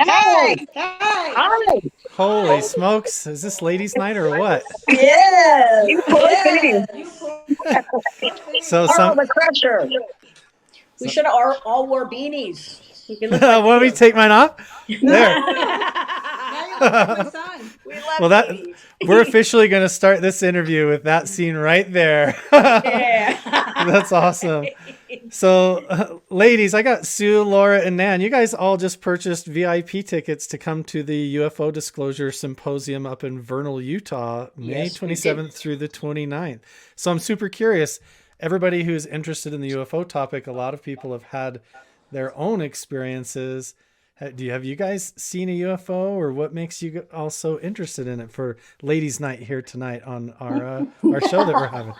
Hey! Hey! Hi! Holy smokes. Is this ladies' night or what? Yes! You poor thing. So Carl some the Crusher. We should have all wore beanies. We could look like want me to take mine off? There. my son. We love Well, that beanies. we're officially going to start this interview with that scene right there. Yeah. That's awesome. So, ladies, I got Sue, Laura, and Nan. You guys all just purchased VIP tickets to come to the UFO Disclosure Symposium up in Vernal, Utah, May Yes, we 27th through the 29th. So I'm super curious. Everybody who's interested in the UFO topic, a lot of people have had their own experiences. Have you guys seen a UFO, or what makes you all so interested in it for Ladies' Night here tonight on our show that we're having?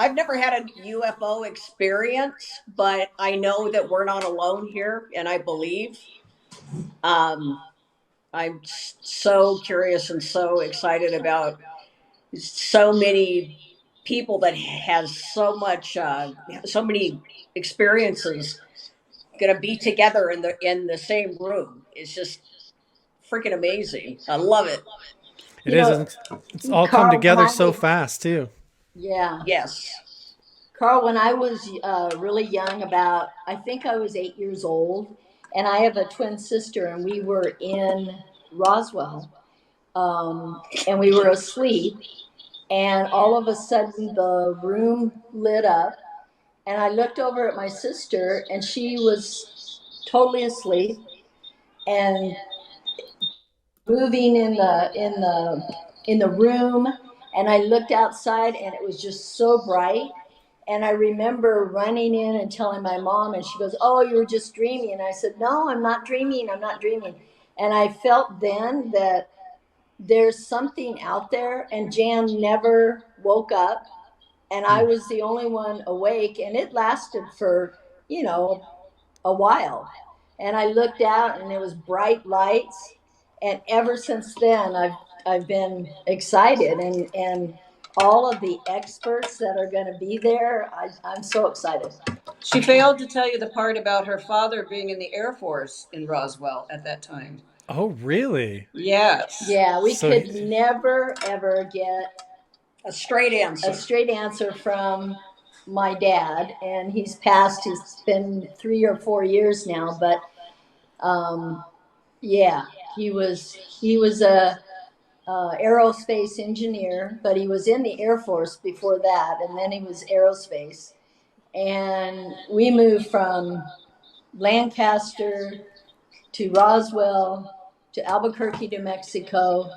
I've never had a UFO experience, but I know that we're not alone here, and I believe. Um, I'm so curious and so excited about so many people that has so many experiences going to be together in the same room. It's just freaking amazing. I love it. It is. It's all come Carl, together so fast too. Yeah. Yes. Carl, when I was really young, I think I was 8 years old, and I have a twin sister, and we were in Roswell, and we were asleep, and all of a sudden the room lit up, and I looked over at my sister, and she was totally asleep, and moving in the room, and I looked outside, and it was just so bright. And I remember running in and telling my mom, and she goes, "Oh, you were just dreaming." And I said, "No, I'm not dreaming. I'm not dreaming." And I felt then that there's something out there, and Jan never woke up, and I was the only one awake, and it lasted for, a while. And I looked out, and it was bright lights, and ever since then, I've been excited, and all of the experts that are going to be there, I'm so excited. She failed to tell you the part about her father being in the Air Force in Roswell at that time. Oh, really? Yes. Yeah, we could never, ever get a straight answer from my dad, and he's passed. He's been 3 or 4 years now, but yeah, he was a aerospace engineer, but he was in the Air Force before that, and then he was aerospace. And we moved from Lancaster to Roswell to Albuquerque, New Mexico,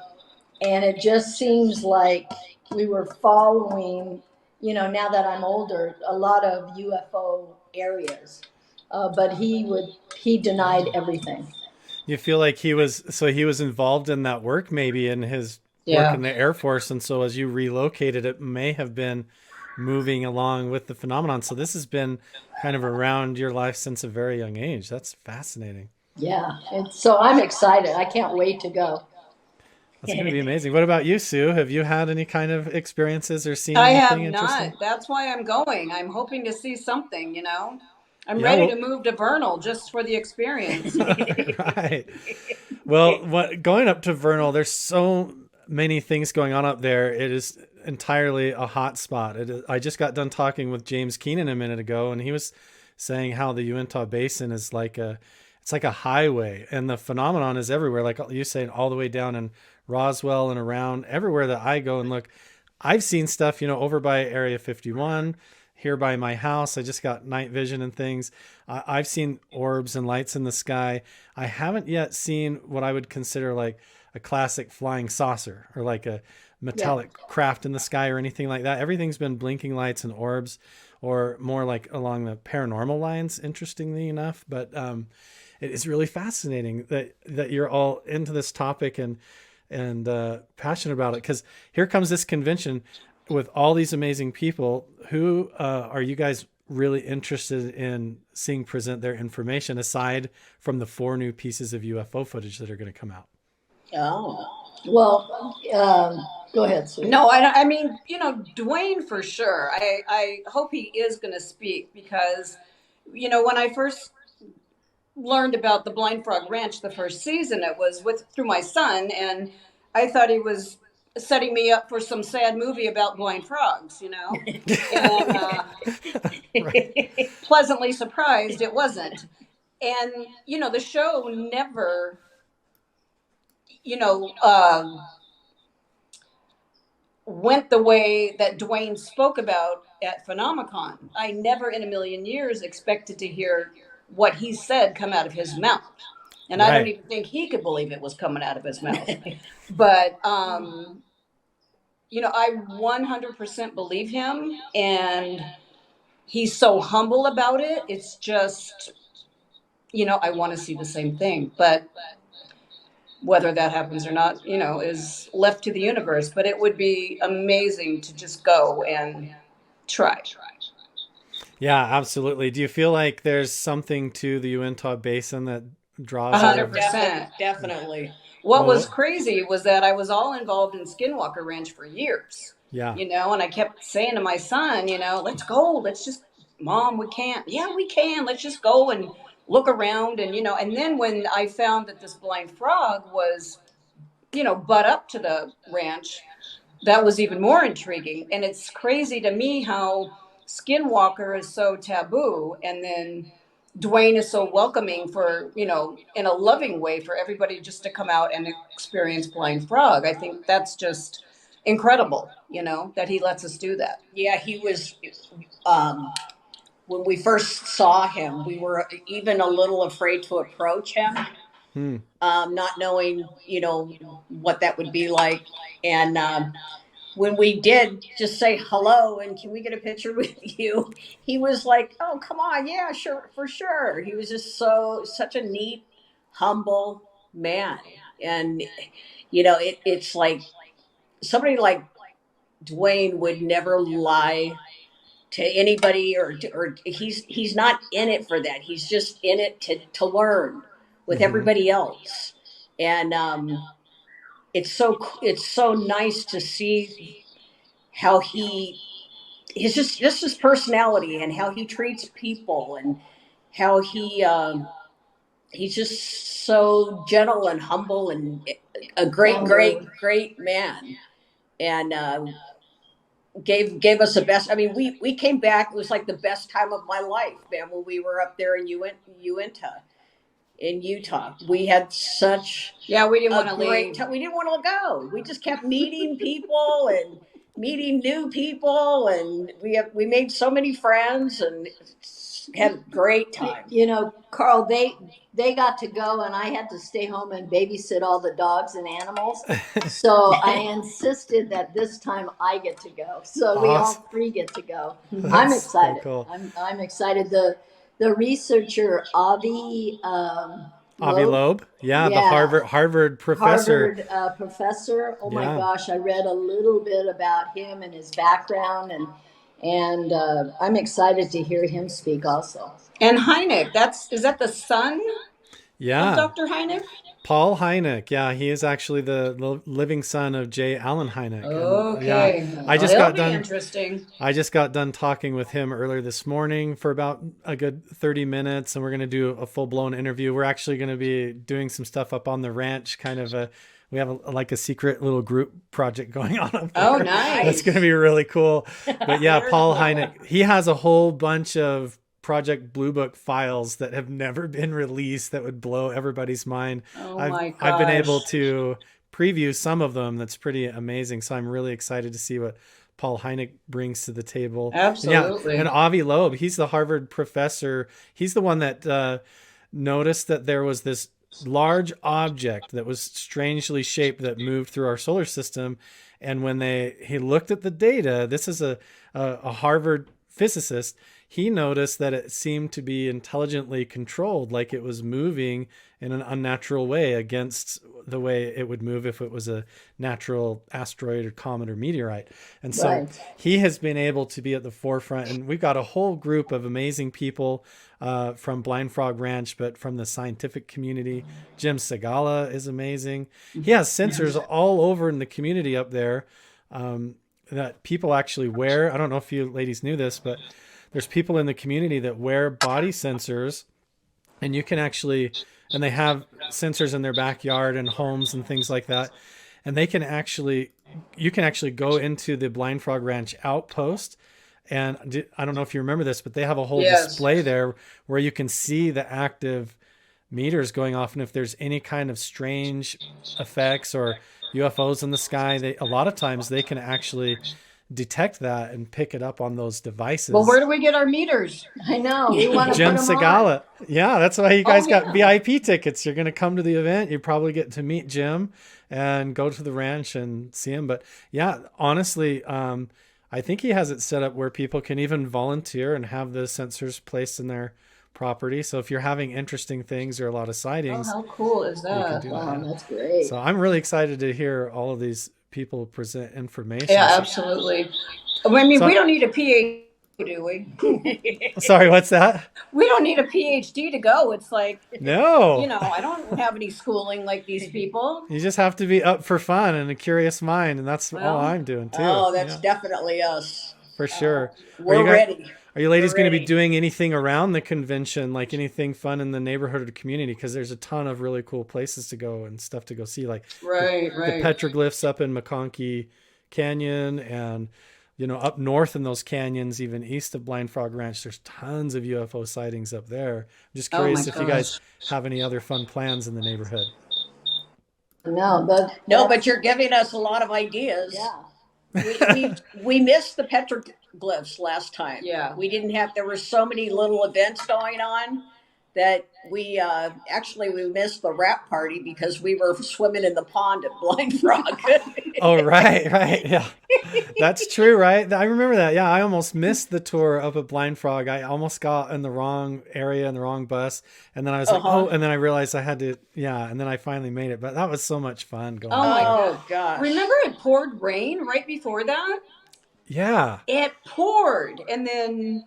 and it just seems like we were following, now that I'm older, a lot of UFO areas. But he denied everything. You feel like he was involved in that work, maybe in his work in the Air Force, and so as you relocated, it may have been moving along with the phenomenon. So this has been kind of around your life since a very young age. That's fascinating. Yeah, and so I'm excited. I can't wait to go. That's going to be amazing. What about you, Sue? Have you had any kind of experiences or seen I anything have interesting? not. That's why I'm going. I'm hoping to see something, I'm ready to move to Vernal just for the experience. Right. Well, going up to Vernal, there's so many things going on up there. It is entirely a hot spot. I just got done talking with James Keenan a minute ago, and he was saying how the Uintah Basin is like a highway, and the phenomenon is everywhere. Like you saying, all the way down in Roswell and around everywhere that I go and look. I've seen stuff, over by Area 51, here by my house. I just got night vision and things. I've seen orbs and lights in the sky. I haven't yet seen what I would consider like a classic flying saucer or like a metallic craft in the sky or anything like that. Everything's been blinking lights and orbs, or more like along the paranormal lines, interestingly enough. But it is really fascinating that you're all into this topic and passionate about it, because here comes this convention with all these amazing people. Who are you guys really interested in seeing present their information, aside from the 4 new pieces of UFO footage that are going to come out? Oh, well, go ahead, Sue. No, I mean, Dwayne for sure. I hope he is going to speak, because, when I first learned about the Blindfrogranch the first season, it was through my son, and I thought he was setting me up for some sad movie about blind frogs, and Right. pleasantly surprised it wasn't. And the show never, you know, went the way that Dwayne spoke about at Phenomicon. I never in a million years expected to hear what he said come out of his mouth. And I don't Right. even think he could believe it was coming out of his mouth. But, I 100% believe him. And he's so humble about it. It's just, I want to see the same thing. But whether that happens or not, is left to the universe. But it would be amazing to just go and try. Yeah, absolutely. Do you feel like there's something to the Uinta Basin that draws 100%. Definitely. What was Well, crazy was that I was all involved in Skinwalker Ranch for years, yeah. and I kept saying to my son, let's go, let's just, Mom, we can't. Yeah, we can. Let's just go and look around. And then when I found that this blind frog was, butt up to the ranch, that was even more intriguing. And it's crazy to me how Skinwalker is so taboo, and then Dwayne is so welcoming for, in a loving way for everybody just to come out and experience Blind Frog. I think that's just incredible, that he lets us do that. Yeah, he was. When we first saw him, we were even a little afraid to approach him, Hmm. not knowing, what that would be like. And when we did just say hello and can we get a picture with you, he was like, "Oh, come on, yeah, sure, for sure." He was just such a neat, humble man, and it's like somebody like Dwayne would never lie to anybody, or he's not in it for that. He's just in it to learn with Mm-hmm. everybody else, and it's so nice to see how he's just his personality and how he treats people and how he's just so gentle and humble and a great man, and gave us the best. I mean, we came back. It was like the best time of my life, man. When we were up there in Uinta, in Utah, we had such Yeah, we didn't a want to great leave. time. We didn't want to go. We just kept meeting people and meeting new people, and we made so many friends and had a great time. Carl, they got to go, and I had to stay home and babysit all the dogs and animals. So I insisted that this time I get to go. So we all Awesome. three get to go. I'm That's so excited. cool. I'm excited. The researcher Avi Avi Loeb, Loeb. Yeah, the Yeah. Harvard professor. Harvard professor. Oh my Yeah. gosh, I read a little bit about him and his background, and I'm excited to hear him speak also. And Heineck, is that the son of Yeah. Dr. Heineck? Paul Heineck. Yeah, he is actually the living son of J. Allen Hynek. And, Okay. yeah, Well, that'll be interesting. I just got done talking with him earlier this morning for about a good 30 minutes, and we're going to do a full-blown interview. We're actually going to be doing some stuff up on the ranch, we have like a secret little group project going on up there. Oh, nice. That's going to be really cool. But yeah, Very Paul cool. Heineck, he has a whole bunch of Project Blue Book files that have never been released that would blow everybody's mind. Oh I've my I've been gosh. able to preview some of them. That's pretty amazing. So I'm really excited to see what Paul Heineck brings to the table. Absolutely. And Avi Loeb, he's the Harvard professor. He's the one that noticed that there was this large object that was strangely shaped that moved through our solar system. And when he looked at the data, this is a Harvard physicist, he noticed that it seemed to be intelligently controlled, like it was moving in an unnatural way against the way it would move if it was a natural asteroid or comet or meteorite. And so Right. he has been able to be at the forefront, and we've got a whole group of amazing people from Blindfrogranch, but from the scientific community. Jim Segala is amazing. He has sensors all over in the community up there that people actually wear. I don't know if you ladies knew this, but there's people in the community that wear body sensors and you can actually, and they have sensors in their backyard and homes and things like that. And they can actually, you can actually go into the Blindfrogranch outpost. And I don't know if you remember this, but they have a whole display there where you can see the active meters going off. And if there's any kind of strange effects or UFOs in the sky, a lot of times they can actually detect that and pick it up on those devices. Well, where do we get our meters? I know. We want to Jim put them on. Segala. Yeah, that's why you guys got VIP tickets. You're going to come to the event. You probably get to meet Jim and go to the ranch and see him. But yeah, honestly, I think he has it set up where people can even volunteer and have the sensors placed in their property. So if you're having interesting things or a lot of sightings, how cool is that? Wow, that's great. So I'm really excited to hear all of these people present information. Yeah, absolutely. I mean, we don't need a PhD, do we? Sorry, what's that? We don't need a PhD to go. It's like, no, I don't have any schooling like these people. You just have to be up for fun and a curious mind, and that's all I'm doing too. Oh, that's definitely us. For sure. We're ready. Are you ladies going to be doing anything around the convention, like anything fun in the neighborhood or the community? Because there's a ton of really cool places to go and stuff to go see, like the petroglyphs up in McConkey Canyon, and up north in those canyons, even east of Blindfrogranch, there's tons of UFO sightings up there. I'm just curious if you guys have any other fun plans in the neighborhood. No, but you're giving us a lot of ideas. Yeah. We missed the petroglyphs last time. Yeah. We didn't have, there were so many little events going on that we missed the wrap party because we were swimming in the pond at Blind Frog. Oh, right. Yeah, that's true. Right. I remember that. Yeah. I almost missed the tour up at Blind Frog. I almost got in the wrong area in the wrong bus. And then I was like, and then I realized I had to, and then I finally made it, but that was so much fun going. Oh my gosh. Remember it poured rain right before that? Yeah. It poured. And then,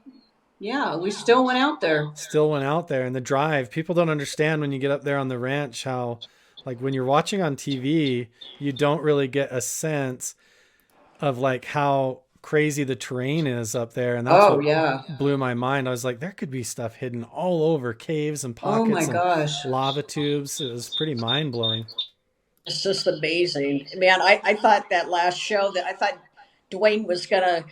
we still went out there. And the drive, people don't understand when you get up there on the ranch how, like, when you're watching on TV, you don't really get a sense of like how crazy the terrain is up there. And that's what blew my mind. I was like, there could be stuff hidden all over, caves and pockets and lava tubes. It was pretty mind blowing. It's just amazing, man. I thought that last show I thought Dwayne was gonna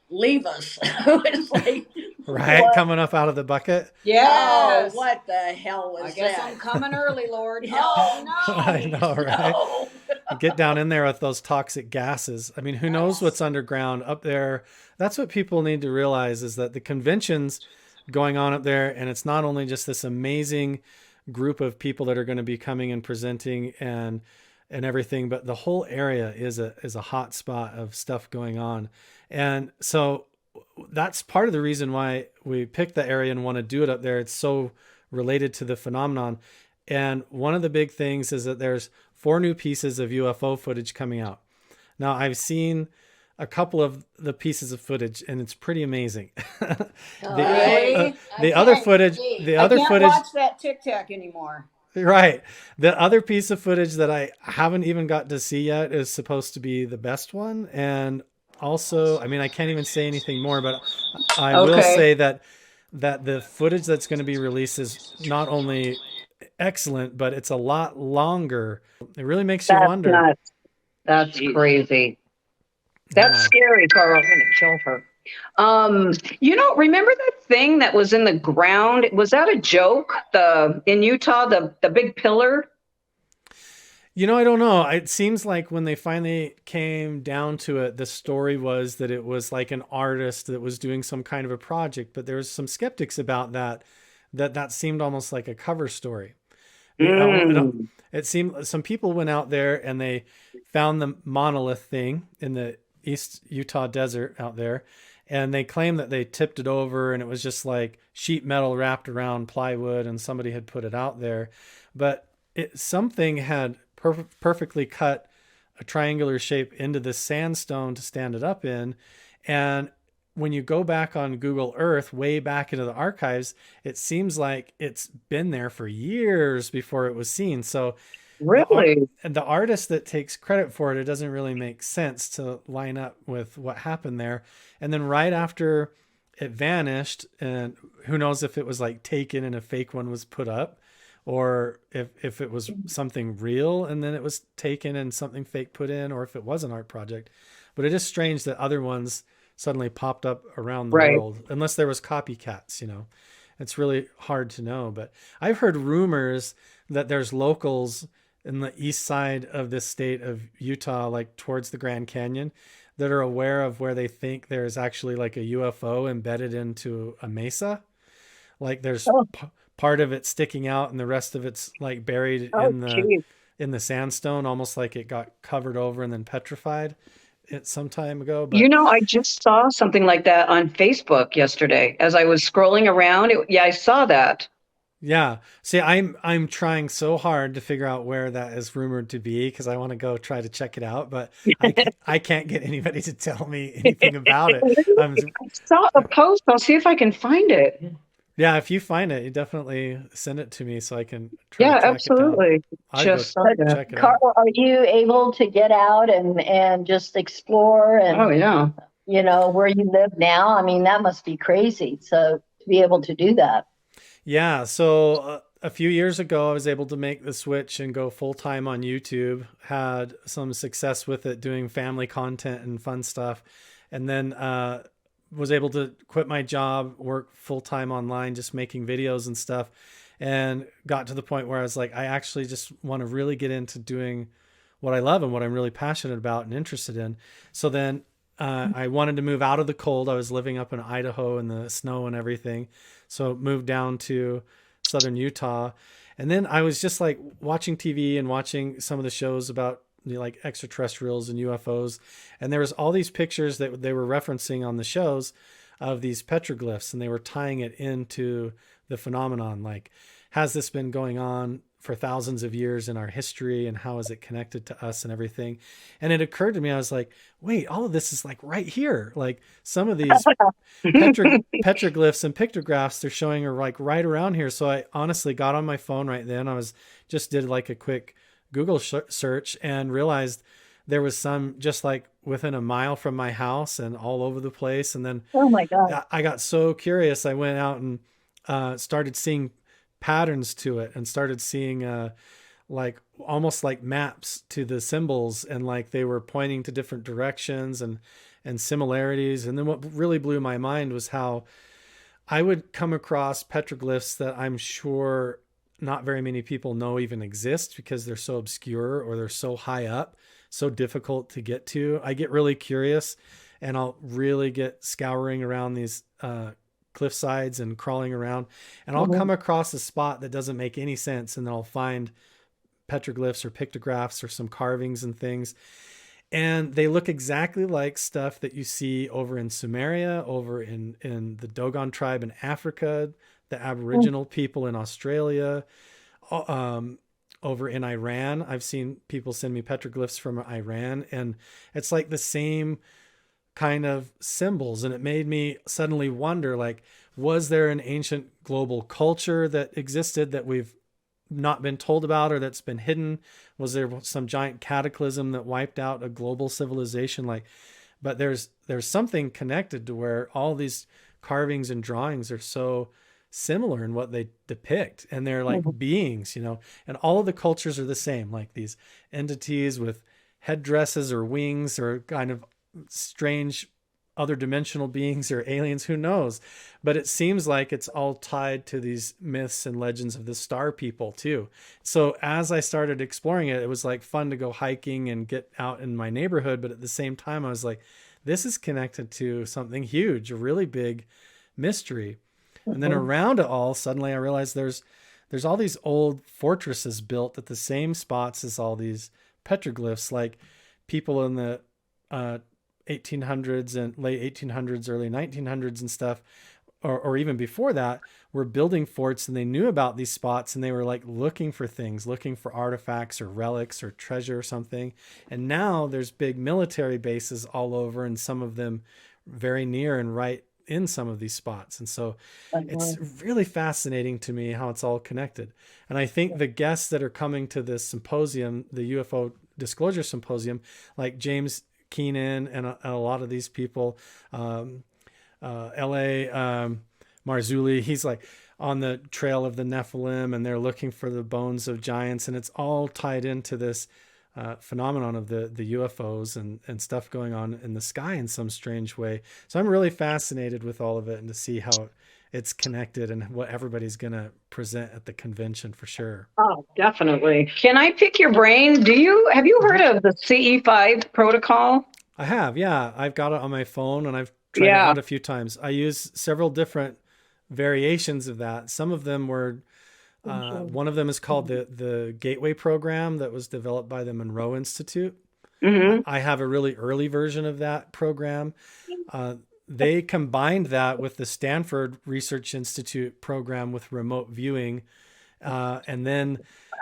leave us. It's like, what? Coming up out of the bucket. Yes. Oh, what the hell was that? I guess I'm coming early, Lord. No. I know, right? No. Get down in there with those toxic gases. I mean, who knows what's underground up there? That's what people need to realize, is that the convention's going on up there, and it's not only just this amazing group of people that are going to be coming and presenting and everything, but the whole area is a hot spot of stuff going on. And so that's part of the reason why we picked the area and want to do it up there. It's so related to the phenomenon. And one of the big things is that there's 4 new pieces of UFO footage coming out. Now, I've seen a couple of the pieces of footage, and it's pretty amazing. The other footage. I can't watch that Tic Tac anymore. Right. The other piece of footage that I haven't even got to see yet is supposed to be the best one. And also, I mean, I can't even say anything more, but I will say that the footage that's going to be released is not only excellent, but it's a lot longer. It really makes you wonder. Nuts. That's crazy. That's scary, Carl. I'm going to kill her. Remember that thing that was in the ground? Was that a joke? In Utah, the big pillar? I don't know. It seems like when they finally came down to it, the story was that it was like an artist that was doing some kind of a project, but there was some skeptics about that seemed almost like a cover story. It seemed some people went out there and they found the monolith thing in the East Utah desert out there, and they claimed that they tipped it over and it was just like sheet metal wrapped around plywood and somebody had put it out there. But something had perfectly cut a triangular shape into the sandstone to stand it up in. And when you go back on Google Earth, way back into the archives, it seems like it's been there for years before it was seen. So really, the artist that takes credit for it doesn't really make sense to line up with what happened there. And then right after it vanished, and who knows if it was like taken and a fake one was put up, or if it was something real and then it was taken and something fake put in, or if it was an art project. But it is strange that other ones suddenly popped up around the Right. world, unless there was copycats, It's really hard to know. But I've heard rumors that there's locals in the east side of this state of Utah, like towards the Grand Canyon, that are aware of where they think there's actually like a UFO embedded into a mesa. Like there's Oh, part of it sticking out and the rest of it's like buried oh, geez. in the sandstone, almost like it got covered over and then petrified it some time ago. You But know, I just saw something like that on Facebook yesterday as I was scrolling around. Yeah, I saw that. yeah, see, I'm trying so hard to figure out where that is rumored to be because I want to go try to check it out, but I can't get anybody to tell me anything about it. I'm I saw a post. I'll see if I can find it. Yeah, if you find it, you definitely send it to me so I can try Yeah, to track it down. absolutely. I'll go Just, check it out. Carl, are you able to get out and just explore oh, and, yeah. where you live now? I mean, that must be crazy. So to be able to do that. Yeah, so a few years ago, I was able to make the switch and go full time on YouTube. Had some success with it, doing family content and fun stuff, and then was able to quit my job, work full time online, just making videos and stuff, and got to the point where I was like, I actually just want to really get into doing what I love and what I'm really passionate about and interested in. So then I wanted to move out of the cold. I was living up in Idaho in the snow and everything. So moved down to southern Utah. And then I was just like watching TV and watching some of the shows about like extraterrestrials and UFOs. And there was all these pictures that they were referencing on the shows of these petroglyphs, and they were tying it into the phenomenon. Like, has this been going on for thousands of years in our history, and how is it connected to us and everything? And it occurred to me, I was like, wait, all of this is like right here. Like some of these petroglyphs and pictographs they're showing are like right around here. So I honestly got on my phone right then. Just did like a quick Google search and realized there was some just like within a mile from my house and all over the place. And then Oh my God. I got so curious. I went out and started seeing patterns to it and started seeing like almost like maps to the symbols, and like they were pointing to different directions and similarities. And then what really blew my mind was how I would come across petroglyphs that I'm sure not very many people know even exist because they're so obscure or they're so high up, so difficult to get to. I get really curious and I'll really get scouring around these cliff sides and crawling around, and I'll come across a spot that doesn't make any sense, and then I'll find petroglyphs or pictographs or some carvings and things. And they look exactly like stuff that you see over in Sumeria, over in the Dogon tribe in Africa, the Aboriginal people in Australia, over in Iran. I've seen people send me petroglyphs from Iran, and it's like the same kind of symbols. And it made me suddenly wonder, like, was there an ancient global culture that existed that we've not been told about or that's been hidden? Was there some giant cataclysm that wiped out a global civilization? But there's something connected to where all these carvings and drawings are so similar in what they depict, and they're like beings, and all of the cultures are the same, like these entities with headdresses or wings or kind of strange other dimensional beings or aliens, who knows? But it seems like it's all tied to these myths and legends of the star people too. So as I started exploring it, it was like fun to go hiking and get out in my neighborhood. But at the same time, I was like, this is connected to something huge, a really big mystery. And then around it all, suddenly I realized there's all these old fortresses built at the same spots as all these petroglyphs, like people in the 1800s and late 1800s, early 1900s and stuff, or even before that, were building forts, and they knew about these spots, and they were like looking for things, looking for artifacts or relics or treasure or something. And now there's big military bases all over, and some of them very near and right in some of these spots. And so it's really fascinating to me how it's all connected. And I think the guests that are coming to this symposium, the UFO Disclosure Symposium, like James Keenan and a lot of these people, L.A. Marzulli. He's like on the trail of the Nephilim, and they're looking for the bones of giants, and it's all tied into this phenomenon of the UFOs and stuff going on in the sky in some strange way. So I'm really fascinated with all of it, and to see how it's connected and what everybody's going to present at the convention for sure. Oh, definitely. Can I pick your brain? Have you heard of the CE5 protocol? I have, yeah. I've got it on my phone, and I've tried it out a few times. I use several different variations of that. Some of them were, one of them is called the Gateway Program, that was developed by the Monroe Institute. Mm-hmm. I have a really early version of that program. They combined that with the Stanford Research Institute program with remote viewing. And then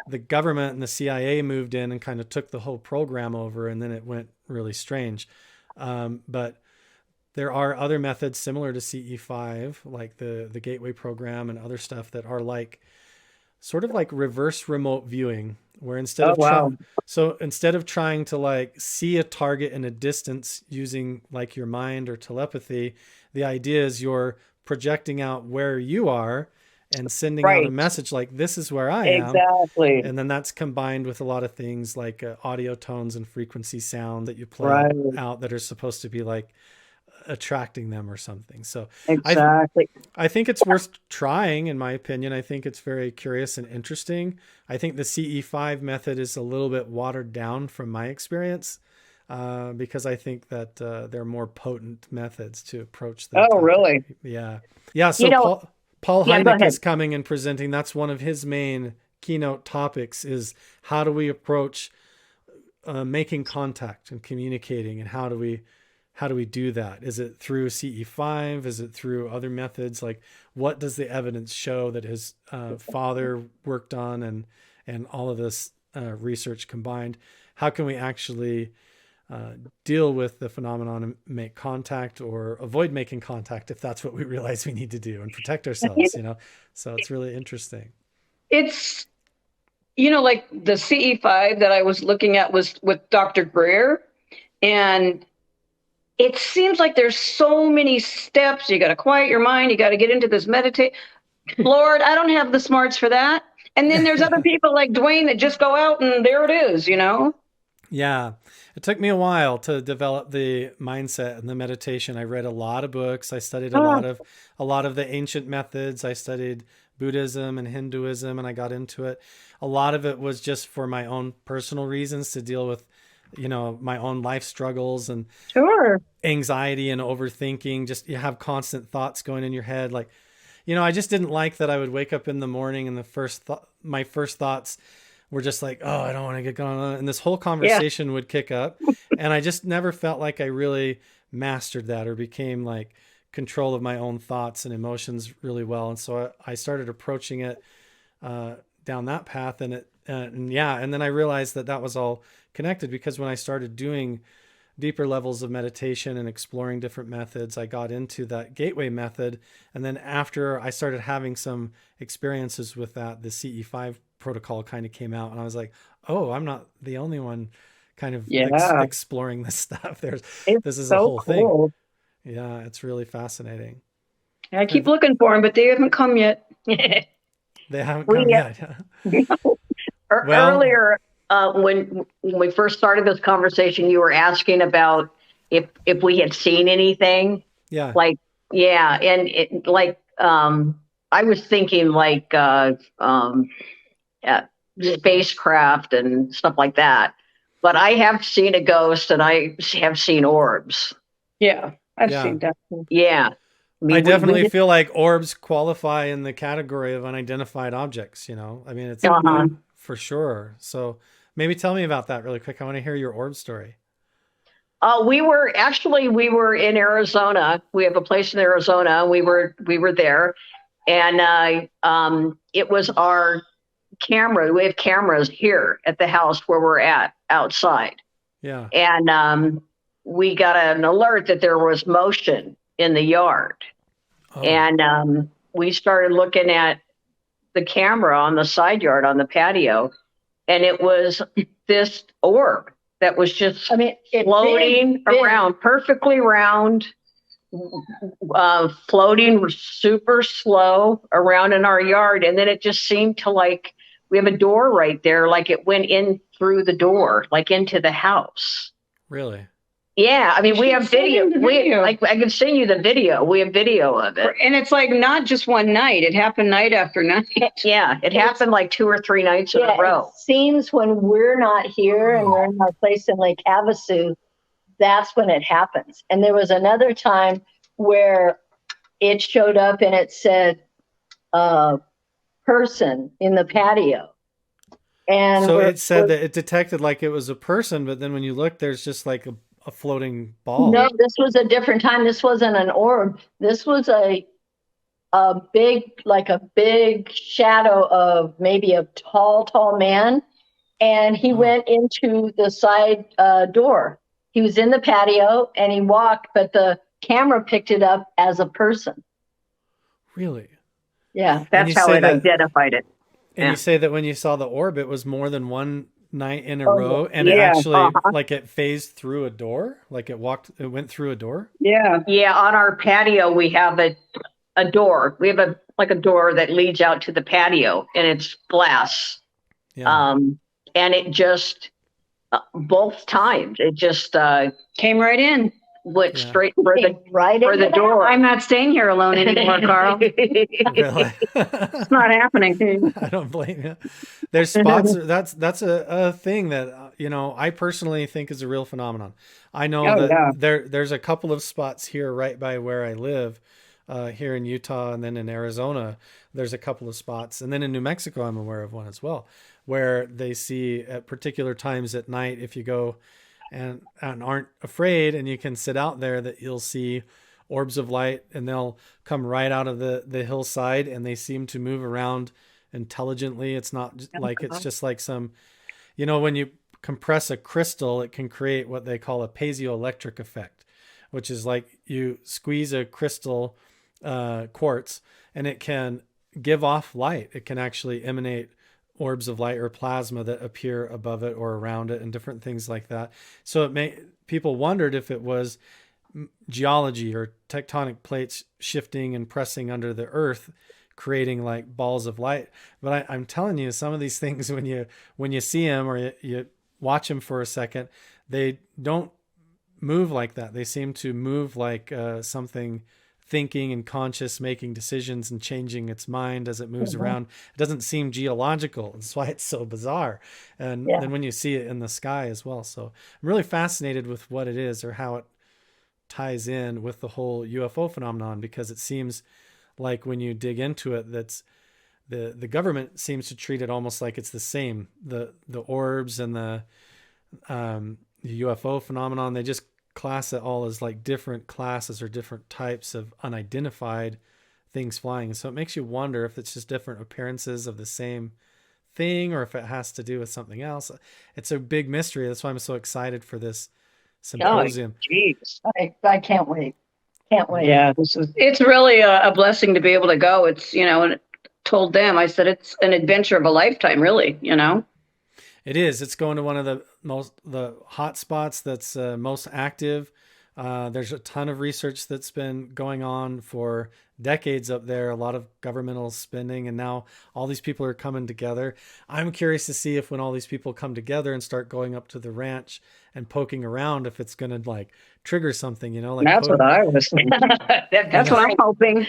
the government and the CIA moved in and kind of took the whole program over, and then it went really strange. But there are other methods similar to CE5, like the Gateway Program and other stuff, that are like sort of like reverse remote viewing, where instead of trying to like see a target in a distance using like your mind or telepathy, the idea is you're projecting out where you are and sending out a message like, this is where I am. Exactly. And then that's combined with a lot of things like audio tones and frequency sound that you play out that are supposed to be like attracting them or something. So exactly. I think it's worth trying, in my opinion. I think it's very curious and interesting. I think the CE5 method is a little bit watered down from my experience, because I think that there are more potent methods to approach that. Oh, really? Yeah. Yeah. So Paul Heineck is coming and presenting. That's one of his main keynote topics, is how do we approach making contact and communicating, and how do we do that? Is it through CE5? Is it through other methods? Like, what does the evidence show that his father worked on, and all of this research combined? How can we actually deal with the phenomenon and make contact, or avoid making contact if that's what we realize we need to do, and protect ourselves, So it's really interesting. It's, like the CE5 that I was looking at was with Dr. Greer, and it seems like there's so many steps. You got to quiet your mind. You got to get into this meditate. Lord, I don't have the smarts for that. And then there's other people like Dwayne that just go out and there it is, Yeah. It took me a while to develop the mindset and the meditation. I read a lot of books. I studied a lot of the ancient methods. I studied Buddhism and Hinduism, and I got into it. A lot of it was just for my own personal reasons, to deal with my own life struggles and anxiety and overthinking. Just, you have constant thoughts going in your head. Like, I just didn't like that I would wake up in the morning and my first thoughts were just like, oh, I don't want to get going on. And this whole conversation would kick up. And I just never felt like I really mastered that, or became like control of my own thoughts and emotions really well. And so I started approaching it down that path, and then I realized that was all connected, because when I started doing deeper levels of meditation and exploring different methods, I got into that Gateway method. And then after I started having some experiences with that, the CE5 protocol kind of came out, and I was like, oh, I'm not the only one kind of exploring this stuff. This is a whole thing. Yeah, it's really fascinating. I keep looking for them, but they haven't come yet. They haven't come yet. Earlier, when we first started this conversation, you were asking about if we had seen anything. Yeah. And it, I was thinking spacecraft and stuff like that. But I have seen a ghost, and I have seen orbs. Yeah, I've seen that. Yeah. I definitely feel like orbs qualify in the category of unidentified objects, I mean, it's for sure. So maybe tell me about that really quick. I want to hear your orb story. We were in Arizona. We have a place in Arizona. We were there, and it was our camera. We have cameras here at the house where we're at outside. Yeah. And we got an alert that there was motion in the yard. Oh. And we started looking at the camera on the side yard on the patio, and it was this orb that was just floating around, perfectly round, floating super slow around in our yard. And then it just seemed to like, we have a door right there, like it went in through the door, like into the house. Really? Yeah, I mean, we have video. I can send you the video. We have video of it. And it's like not just one night. It happened night after night. Yeah, it happened like 2 or 3 nights in a row. It seems when we're not here and we're in our place in Lake Havasu, that's when it happens. And there was another time where it showed up and it said person in the patio. And so it said that it detected like it was a person, but then when you look, there's just like a floating ball. No, this was a different time. This wasn't an orb. This was a big shadow of maybe a tall man. And he went into the side door. He was in the patio and he walked, but the camera picked it up as a person. Really? Yeah. That's how it identified it. And you say that when you saw the orb, it was more than one night in a row, and it actually like it phased through a door, like it went through a door. Yeah, on our patio we have a door. We have a door that leads out to the patio, and it's glass. Yeah. And it just both times it just came right in. Went straight for the door. I'm not staying here alone anymore, Carl. Really? It's not happening. I don't blame you. There's spots. That's a thing that I personally think is a real phenomenon. I know there's a couple of spots here right by where I live, here in Utah, and then in Arizona. There's a couple of spots, and then in New Mexico, I'm aware of one as well, where they see at particular times at night, if you go and aren't afraid and you can sit out there, that you'll see orbs of light, and they'll come right out of the hillside, and they seem to move around intelligently. It's not like it's just like some, when you compress a crystal, it can create what they call a piezoelectric effect, which is like you squeeze a crystal, quartz, and it can give off light. It can actually emanate orbs of light or plasma that appear above it or around it, and different things like that. So people wondered if it was geology or tectonic plates shifting and pressing under the earth, creating like balls of light. But I'm telling you, some of these things, when you see them or you watch them for a second, they don't move like that. They seem to move like something thinking and conscious, making decisions and changing its mind as it moves around. It doesn't seem geological. That's why it's so bizarre. And then when you see it in the sky as well. So I'm really fascinated with what it is, or how it ties in with the whole UFO phenomenon, because it seems like when you dig into it, that's the government seems to treat it almost like it's the same. The orbs and the UFO phenomenon, they just class it all as like different classes or different types of unidentified things flying. So it makes you wonder if it's just different appearances of the same thing, or if it has to do with something else. It's a big mystery. That's why I'm so excited for this symposium. I can't wait. Can't wait. Yeah, it's really a blessing to be able to go. It's, and I told them, I said, it's an adventure of a lifetime, really, It is. It's going to one of the hot spots that's most active. There's a ton of research that's been going on for decades up there, a lot of governmental spending, and now all these people are coming together. I'm curious to see if when all these people come together and start going up to the ranch and poking around, if it's going to like trigger something, like that's what I was thinking. That's what I'm hoping.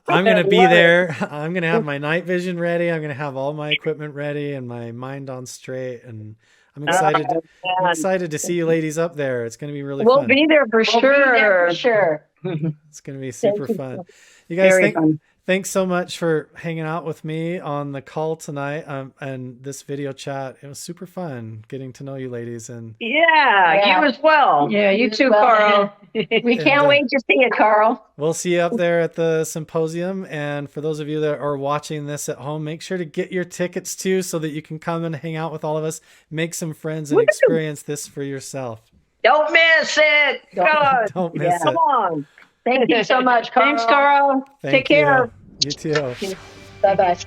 I'm going to be there. I'm going to have my night vision ready. I'm going to have all my equipment ready and my mind on straight. And I'm excited to see you ladies up there. It's going to be really fun. We'll be there for sure. It's going to be super fun. You guys, thanks so much for hanging out with me on the call tonight, and this video chat. It was super fun getting to know you ladies. And you as well. Yeah, you too, Carl. We can't wait to see you, Carl. We'll see you up there at the symposium. And for those of you that are watching this at home, make sure to get your tickets too, so that you can come and hang out with all of us, make some friends, and experience this for yourself. Don't miss it. Don't miss it. Come on. Thank you so much, Carl. Thanks, Carl. Take care. You too. Bye-bye.